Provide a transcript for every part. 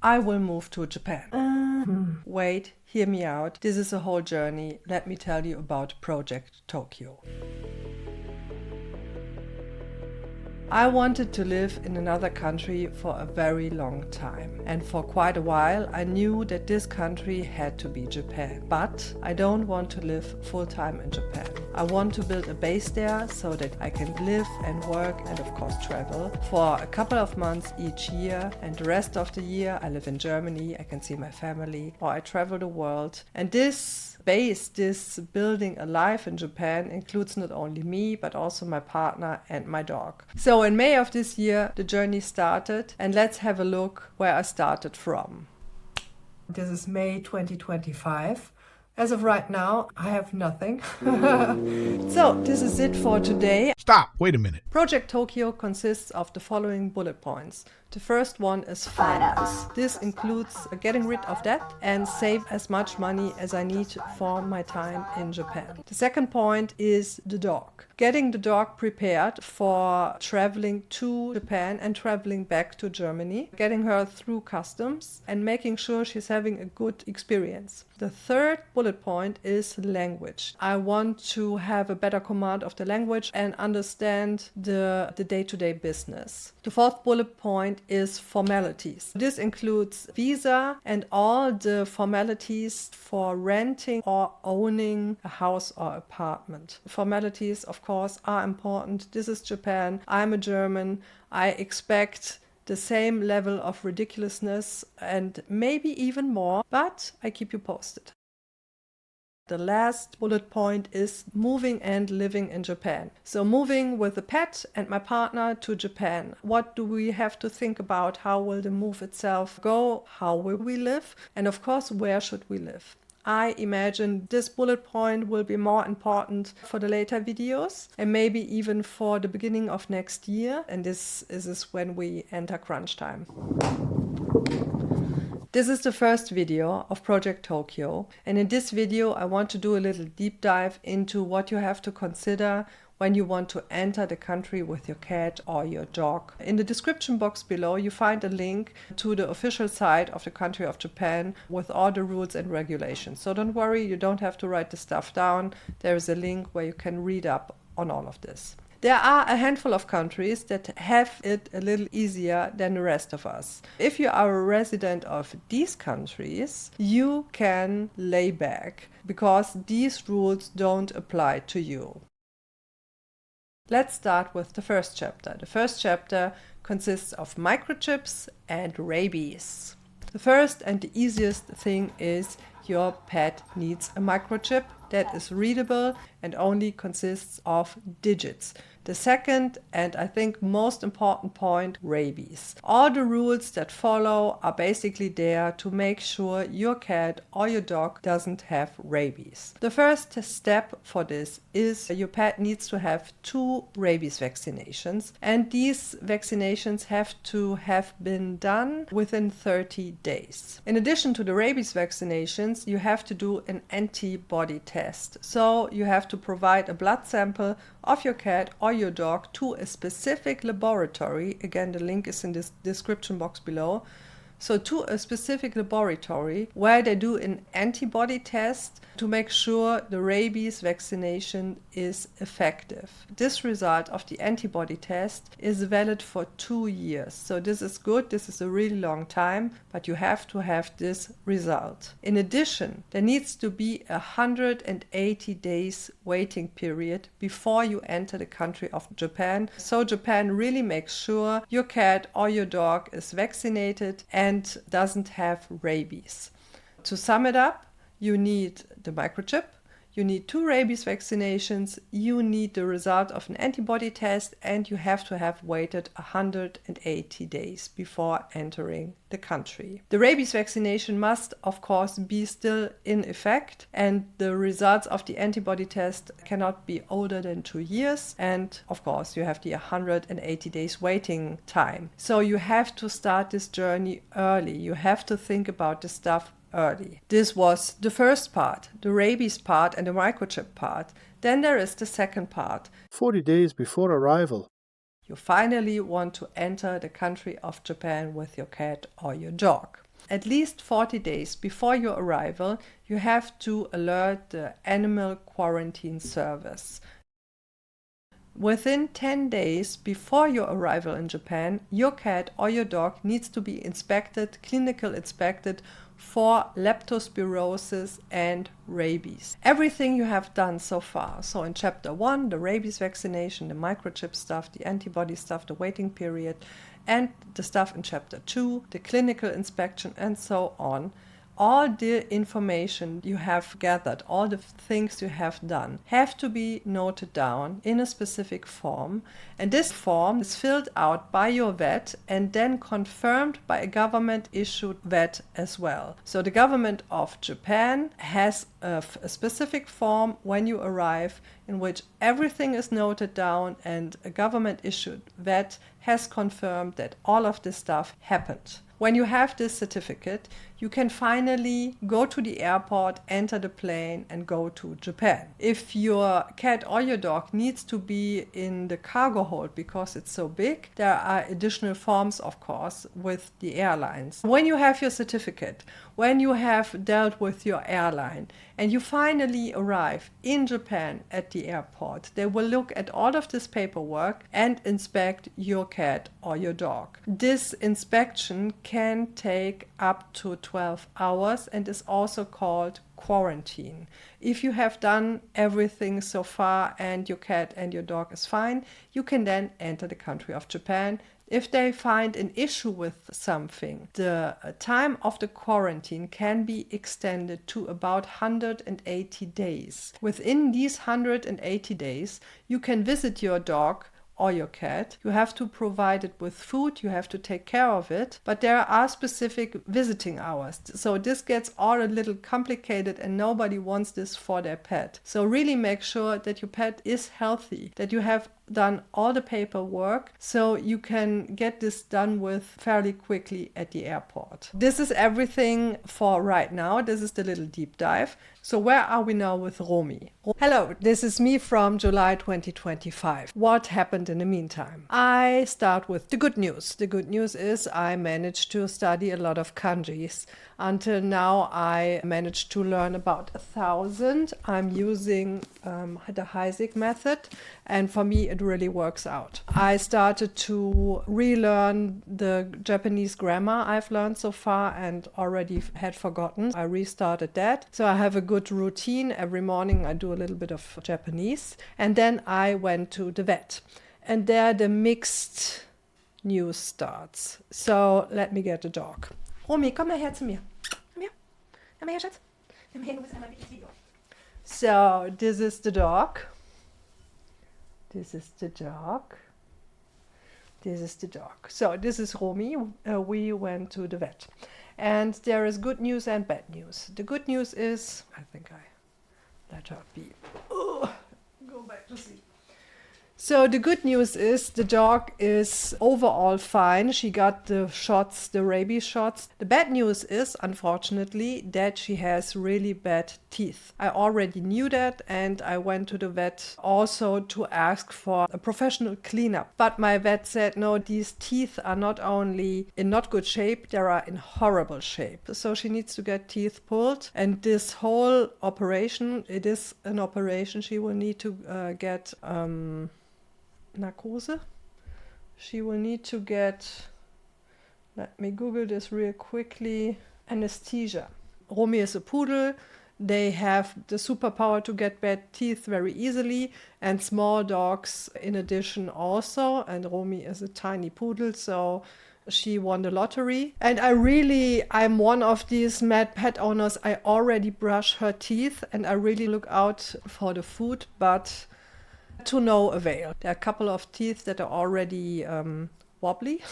I will move to Japan. Wait, hear me out. This is a whole journey. Let me tell you about Project Tokyo. I wanted to live in another country for a very long time, and for quite a while I knew that this country had to be Japan. But I don't want to live full-time in Japan. I want to build a base there so that I can live and work and of course travel for a couple of months each year, and the rest of the year I live in Germany, I can see my family, or I travel the world. And this building a life in Japan includes not only me, but also my partner and my dog. So in May of this year, the journey started, and let's have a look where I started from. This is May 2025. As of right now, I have nothing. So this is it for today. Stop, wait a minute. Project Tokyo consists of the following bullet points. The first one is finance. This includes getting rid of debt and save as much money as I need for my time in Japan. The second point is the dog. Getting the dog prepared for traveling to Japan and traveling back to Germany. Getting her through customs and making sure she's having a good experience. The third bullet point is language. I want to have a better command of the language and understand the day-to-day business. The fourth bullet point is formalities. This includes visa and all the formalities for renting or owning a house or apartment. Formalities, of course, are important. This is Japan. I'm a German. I expect the same level of ridiculousness and maybe even more, but I keep you posted. The last bullet point is moving and living in Japan. So moving with the pet and my partner to Japan. What do we have to think about? How will the move itself go? How will we live? And of course, where should we live? I imagine this bullet point will be more important for the later videos and maybe even for the beginning of next year. And this is when we enter crunch time. This is the first video of Project Tokyo, and in this video I want to do a little deep dive into what you have to consider when you want to enter the country with your cat or your dog. In the description box below you find a link to the official site of the country of Japan with all the rules and regulations. So don't worry, you don't have to write the stuff down. There is a link where you can read up on all of this. There are a handful of countries that have it a little easier than the rest of us. If you are a resident of these countries, you can lay back because these rules don't apply to you. Let's start with the first chapter. The first chapter consists of microchips and rabies. The first and the easiest thing is your pet needs a microchip that is readable and only consists of digits. The second, and I think most important point, rabies. All the rules that follow are basically there to make sure your cat or your dog doesn't have rabies. The first step for this is your pet needs to have 2 rabies vaccinations, and these vaccinations have to have been done within 30 days. In addition to the rabies vaccinations, you have to do an antibody test. So you have to provide a blood sample of your cat or your dog to a specific laboratory. Again, the link is in this description box below. So to a specific laboratory where they do an antibody test to make sure the rabies vaccination is effective. This result of the antibody test is valid for 2 years. So this is good. This is a really long time, but you have to have this result. In addition, there needs to be 180 days waiting period before you enter the country of Japan. So Japan really makes sure your cat or your dog is vaccinated and doesn't have rabies. To sum it up, you need the microchip, you need 2 rabies vaccinations, you need the result of an antibody test, and you have to have waited 180 days before entering the country. The rabies vaccination must, of course, be still in effect, and the results of the antibody test cannot be older than 2 years, and of course you have the 180 days waiting time. So you have to start this journey early. You have to think about this stuff early. This was the first part, the rabies part and the microchip part. Then there is the second part. 40 days before arrival. You finally want to enter the country of Japan with your cat or your dog. At least 40 days before your arrival, you have to alert the Animal Quarantine Service. Within 10 days before your arrival in Japan, your cat or your dog needs to be inspected, clinical inspected, for leptospirosis and rabies. Everything you have done so far, so in chapter 1, the rabies vaccination, the microchip stuff, the antibody stuff, the waiting period, and the stuff in chapter 2, the clinical inspection, and so on, all the information you have gathered, all the things you have done, have to be noted down in a specific form. And this form is filled out by your vet and then confirmed by a government-issued vet as well. So the government of Japan has a specific form when you arrive in which everything is noted down, and a government-issued vet has confirmed that all of this stuff happened. When you have this certificate, you can finally go to the airport, enter the plane, and go to Japan. If your cat or your dog needs to be in the cargo hold because it's so big, there are additional forms, of course, with the airlines. When you have your certificate, when you have dealt with your airline, and you finally arrive in Japan at the airport, they will look at all of this paperwork and inspect your cat or your dog. This inspection can take up to 12 hours and is also called quarantine. If you have done everything so far and your cat and your dog is fine, you can then enter the country of Japan. If they find an issue with something, the time of the quarantine can be extended to about 180 days. Within these 180 days, you can visit your dog or your cat. You have to provide it with food, you have to take care of it, but there are specific visiting hours. So this gets all a little complicated and nobody wants this for their pet. So really make sure that your pet is healthy, that you have done all the paperwork so you can get this done with fairly quickly at the airport. This is everything for right now. This is the little deep dive. So where are we now with Romy? Hello, this is me from July 2025. What happened in the meantime? I start with the good news. The good news is I managed to study a lot of kanjis. Until now, I managed to learn about 1,000. I'm using the Heisig method, and for me, it really works out. I started to relearn the Japanese grammar I've learned so far and already had forgotten. I restarted that. So I have a good routine. Every morning, I do a little bit of Japanese. And then I went to the vet. And there, the mixed news starts. So let me get the dog. Romy, komm mal her zu mir. Komm her. Komm mal her, Schatz. Komm her, du musst einmal ins Video. So, this is the dog. This is the dog. This is the dog. So, this is Romy. We went to the vet. And there is good news and bad news. The good news is, I think I let her be. Oh, go back to sleep. So the good news is the dog is overall fine. She got the shots, the rabies shots. The bad news is, unfortunately, that she has really bad teeth. I already knew that, and I went to the vet also to ask for a professional cleanup. But my vet said, no, these teeth are not only in not good shape, they are in horrible shape. So she needs to get teeth pulled. And this whole operation, it is an operation. She will need to get narcose. She will need to get, let me Google this real quickly, anesthesia. Romy is a poodle. They have the superpower to get bad teeth very easily, and small dogs in addition also. And Romy is a tiny poodle, so she won the lottery. And I'm one of these mad pet owners. I already brush her teeth and I really look out for the food, but to no avail. There are a couple of teeth that are already wobbly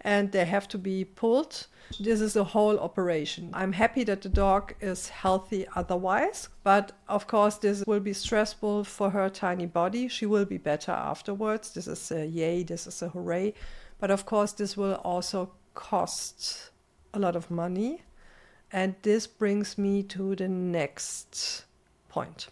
and they have to be pulled. This is a whole operation. I'm happy that the dog is healthy otherwise, but of course this will be stressful for her tiny body. She will be better afterwards. This is a yay, this is a hooray. But of course this will also cost a lot of money. And this brings me to the next point.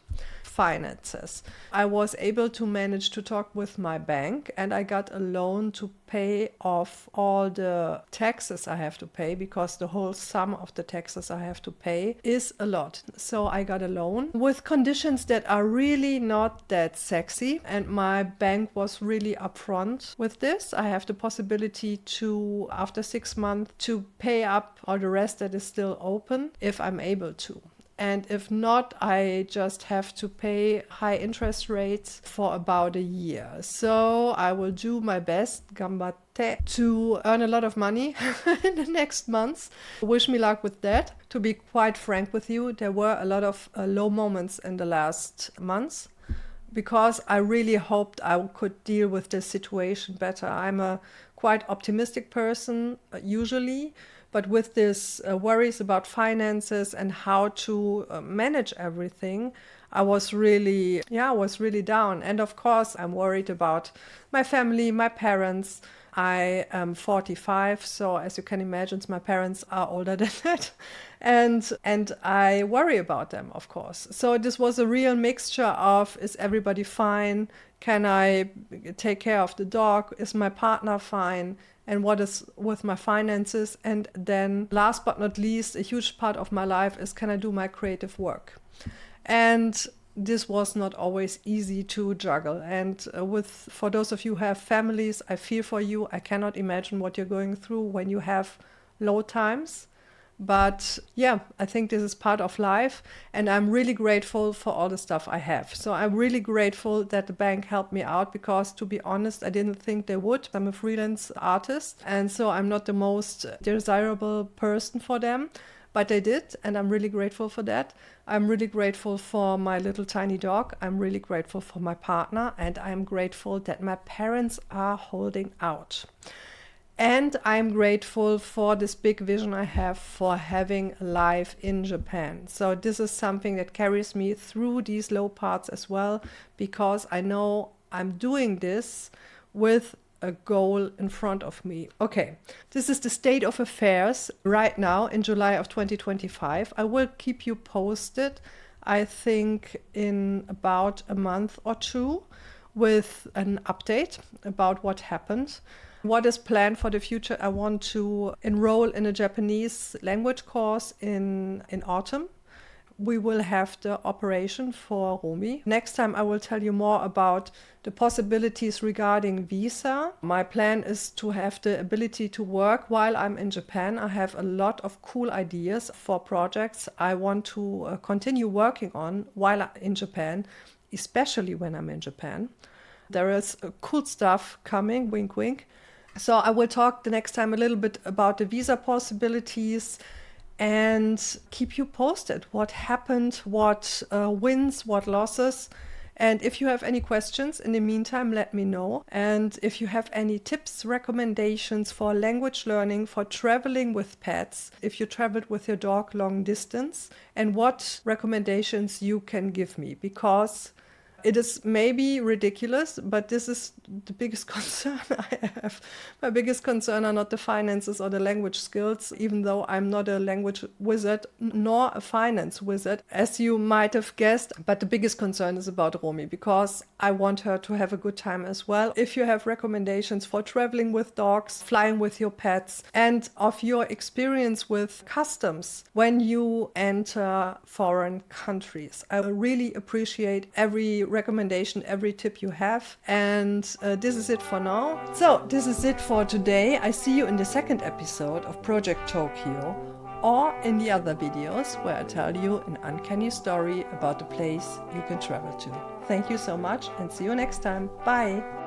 finances. I was able to manage to talk with my bank, and I got a loan to pay off all the taxes I have to pay, because the whole sum of the taxes I have to pay is a lot. So I got a loan with conditions that are really not that sexy, and my bank was really upfront with this. I have the possibility to, after 6 months, to pay up all the rest that is still open if I'm able to. And if not, I just have to pay high interest rates for about a year. So I will do my best, gambatte, to earn a lot of money in the next months. Wish me luck with that. To be quite frank with you, there were a lot of low moments in the last months, because I really hoped I could deal with this situation better. I'm a quite optimistic person usually, but with this worries about finances and how to manage everything, I was really down. And of course, I'm worried about my family, my parents. I am 45, so as you can imagine, my parents are older than that. And I worry about them, of course. So this was a real mixture of, is everybody fine? Can I take care of the dog? Is my partner fine? And what is with my finances? And then last but not least, a huge part of my life is, can I do my creative work? And this was not always easy to juggle. And for those of you who have families, I feel for you. I cannot imagine what you're going through when you have low times. But yeah, I think this is part of life, and I'm really grateful for all the stuff I have. So I'm really grateful that the bank helped me out, because to be honest, I didn't think they would. I'm a freelance artist, and so I'm not the most desirable person for them, but they did, and I'm really grateful for that. I'm really grateful for my little tiny dog. I'm really grateful for my partner, and I'm grateful that my parents are holding out. And I'm grateful for this big vision I have for having a life in Japan. So this is something that carries me through these low parts as well, because I know I'm doing this with a goal in front of me. Okay, this is the state of affairs right now in July of 2025. I will keep you posted, I think in about a month or two, with an update about what happened. What is planned for the future? I want to enroll in a Japanese language course in autumn. We will have the operation for Romy. Next time I will tell you more about the possibilities regarding visa. My plan is to have the ability to work while I'm in Japan. I have a lot of cool ideas for projects I want to continue working on while I'm in Japan, especially when I'm in Japan. There is cool stuff coming, wink wink. So I will talk the next time a little bit about the visa possibilities and keep you posted. What happened, what wins, what losses. And if you have any questions in the meantime, let me know. And if you have any tips, recommendations for language learning, for traveling with pets, if you traveled with your dog long distance, and what recommendations you can give me, because it is maybe ridiculous, but this is the biggest concern I have. My biggest concern are not the finances or the language skills, even though I'm not a language wizard nor a finance wizard, as you might have guessed. But the biggest concern is about Romy, because I want her to have a good time as well. If you have recommendations for traveling with dogs, flying with your pets, and of your experience with customs when you enter foreign countries, I really appreciate every recommendation, every tip you have. And this is it for now. So this is it for today. I see you in the second episode of Project Tokyo, or in the other videos where I tell you an uncanny story about the place you can travel to. Thank you so much, and see you next time. Bye.